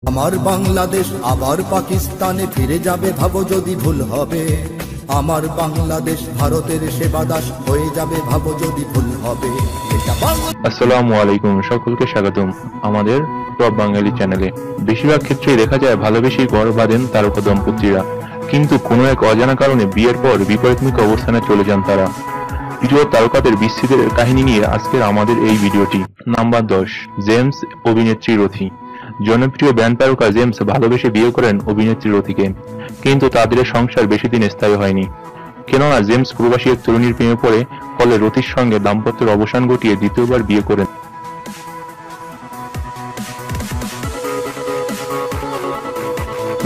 আমার বাংলাদেশ আবার পাকিস্তানে ফিরে যাবে, ভাবো যদি ভুল হবে। আমার বাংলাদেশ ভারতের সেবাদাস হয়ে যাবে, ভাবো যদি ভুল হবে। আসসালামু আলাইকুম, সকলকে স্বাগতম আমাদের টপ বাঙালি চ্যানেলে। বেশিরভাগ ক্ষেত্রেই দেখা যায় ভালোবেসেই ঘর বাঁধেন তারকা দম্পতিরা, কিন্তু কোনো এক অজানা কারণে বিয়ের পর বিপরীতমুখী অবস্থানে চলে যান তারা। প্রিয় তারকাদের বিচ্ছেদের কাহিনী নিয়ে আজকের আমাদের এই ভিডিওটি। নাম্বার 10, জেমস অভিনেত্রী রথি। জনপ্রিয় ব্যান্ড তারকা জেমস ভালোবেসে বিয়ে করেন অভিনেত্রী রথিকে, কিন্তু তাদের সংসার বেশি দিন স্থায়ী হয়নি। কেননা জেমস প্রবাসী এক তরুণীর প্রেমে পড়ে, ফলে রথির সঙ্গে দাম্পত্যের অবসান ঘটিয়ে দ্বিতীয়বার বিয়ে করেন।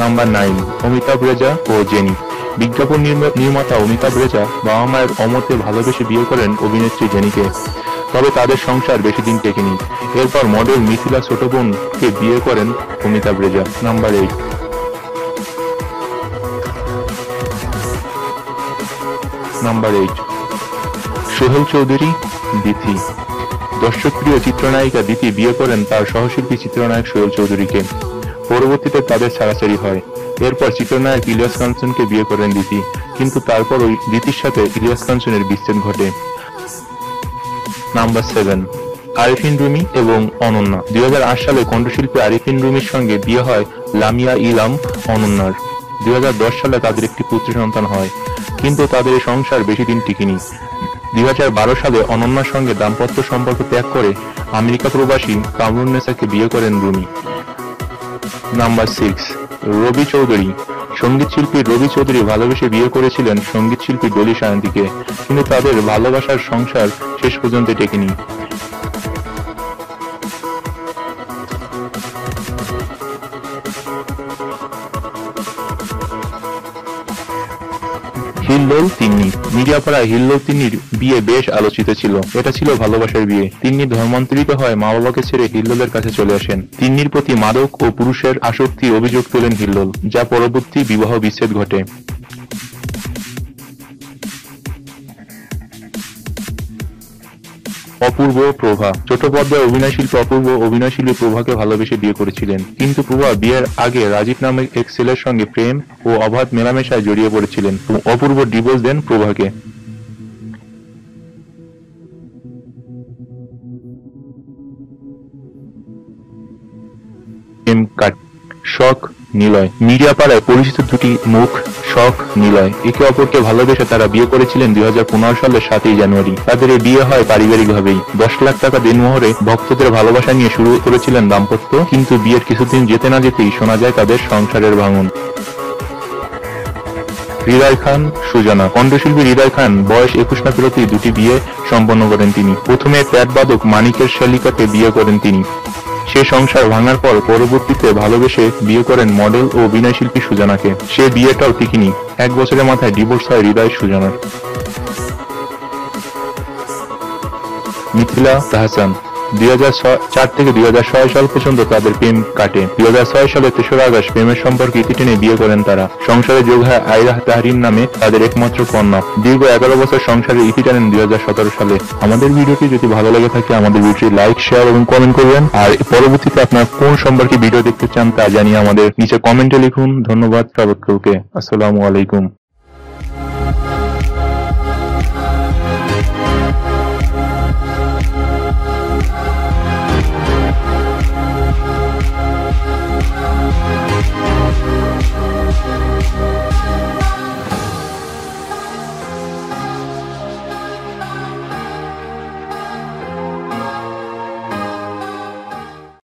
নাম্বার 9, অমিতাভ রেজা ও জেনি। বিজ্ঞাপন নির্মাতা অমিতাভ রেজা বাবা মায়ের অমতে ভালোবেসে বিয়ে করেন অভিনেত্রী জেনিকে, তবে তাদের সংসার বেশি দিন টেকেনি। এরপর মডেল মিথিলা ছোট বোনকে বিয়ে করেন অমিতাভ রেজা। নাম্বার 8, সোহেল চৌধুরী দিতি। দর্শকপ্রিয় চিত্রনায়িকা দিতি বিয়ে করেন তার সহশিল্পী চিত্রনায়ক সোহেল চৌধুরীকে। পরবর্তীতে তাদের ছাড়াছাড়ি হয়। এরপর চিত্রনায়ক ইলিয়াস কাঞ্চনকে বিয়ে করেন দিতি, কিন্তু তারপর ওই দিতির সাথে ইলিয়াস কাঞ্চনের বিচ্ছেদ ঘটে। নাম্বার 7, আরিফিন রুমি এবং অনন্যা। 2008 সালে কণ্ঠশিল্পী আরিফিন রুমির সঙ্গে বিয়ে হয় লামিয়া ইলাম অনন্যার। 2010 সালে তাদের একটি পুত্র সন্তান হয়, কিন্তু তাদের এই সংসার বেশি দিন টিকেনি। 2012 সালে অনন্যার সঙ্গে দাম্পত্য সম্পর্ক ত্যাগ করে আমেরিকা প্রবাসী কামরুন্নেসাকে বিয়ে করেন রুমি। নাম্বার 6, রবি চৌধুরী। সঙ্গীতশিল্পী রবি চৌধুরী ভালোবেসে বিয়ে করেছিলেন সঙ্গীতশিল্পী ডলি সায়ন্তীকে, কিন্তু তাদের ভালোবাসার সংসার শেষ পর্যন্ত টেকেনি। হিল্লোল তিন্নি। মিডিয়াপাড়ায় হিল্লোল তিন্নির বিয়ে বেশ আলোচিত ছিল। এটা ছিল ভালোবাসার বিয়ে। তিন্নি ধর্মান্তরিত হয় মা বাবাকে ছেড়ে হিল্লোলের কাছে চলে আসেন। তিন্নির প্রতি মাদক ও পুরুষের আসক্তি অভিযোগ তোলেন হিল্লোল, যা পরবর্তী বিবাহ বিচ্ছেদ ঘটে। অপূর্ব প্রভা। ছোট পর্দায় অভিনয়শিল্পী অপূর্ব অভিনয়শিল্পী প্রভাকে ভালোবেসে বিয়ে করেছিলেন, কিন্তু প্রভা বিয়ের আগে রাজীব নামে এক ছেলের সঙ্গে প্রেম ও অবাধ মেলামেশায় জড়িয়ে পড়েছিলেন। অপূর্ব ডিভোর্স দেন প্রভাকে। শখ নিলয়। মিডিয়াপাড়ায় পরিচিত দুটি মুখ শখ নিলয় একে অপরকে ভালোবেসে তারা বিয়ে করেছিলেন 2015 সালের 7 জানুয়ারি। তাদের এই বিয়ে হয় পারিবারিকভাবেই। 10 লাখ টাকা দেনমোহরে ভক্তদের ভালোবাসা নিয়ে শুরু করেছিলেন দাম্পত্য, কিন্তু বিয়ের কিছুদিন যেতে না যেতেই শোনা যায় তাদের সংসারের ভাঙন। হৃদয় খান সুজানা। কণ্ঠশিল্পী হৃদয় খান বয়স 21 না পেরোতেই দুটি বিয়ে সম্পন্ন করেন তিনি। প্রথমে প্যাডবাদক মানিকের শালিকাকে বিয়ে করেন তিনি। সে সংসার ভাঙার পর পরবর্তীতে ভালোবেসে বিয়ে করেন মডেল ও অভিনয়শিল্পী সুজানাকে। সে বিয়েটাও টিকেনি। 1 বছরের মাথায় ডিভোর্স হয় হৃদয় সুজানার। মিথিলা তাহসান। 2004 থেকে 2006 সাল পর্যন্ত তাদের প্রেম কাটে। 2006 সালে 3রা আগস্ট প্রেমের সম্পর্কে ইতি টেনে বিয়ে করেন তারা। সংসারে যোগ হয় আয়রা তাহরিন নামে তাদের একমাত্র কন্যা। দীর্ঘ 11 বছর সংসারে ইতি টানেন 2017 সালে। আমাদের ভিডিওটি যদি ভালো লেগে থাকে আমাদের ভিডিওটি লাইক, শেয়ার এবং কমেন্ট করবেন। আর পরবর্তীতে আপনার কোন সম্পর্কে ভিডিও দেখতে চান তা জানিয়ে আমাদের নিচে কমেন্টে লিখুন। ধন্যবাদ সবাইকে। আসসালামু আলাইকুম।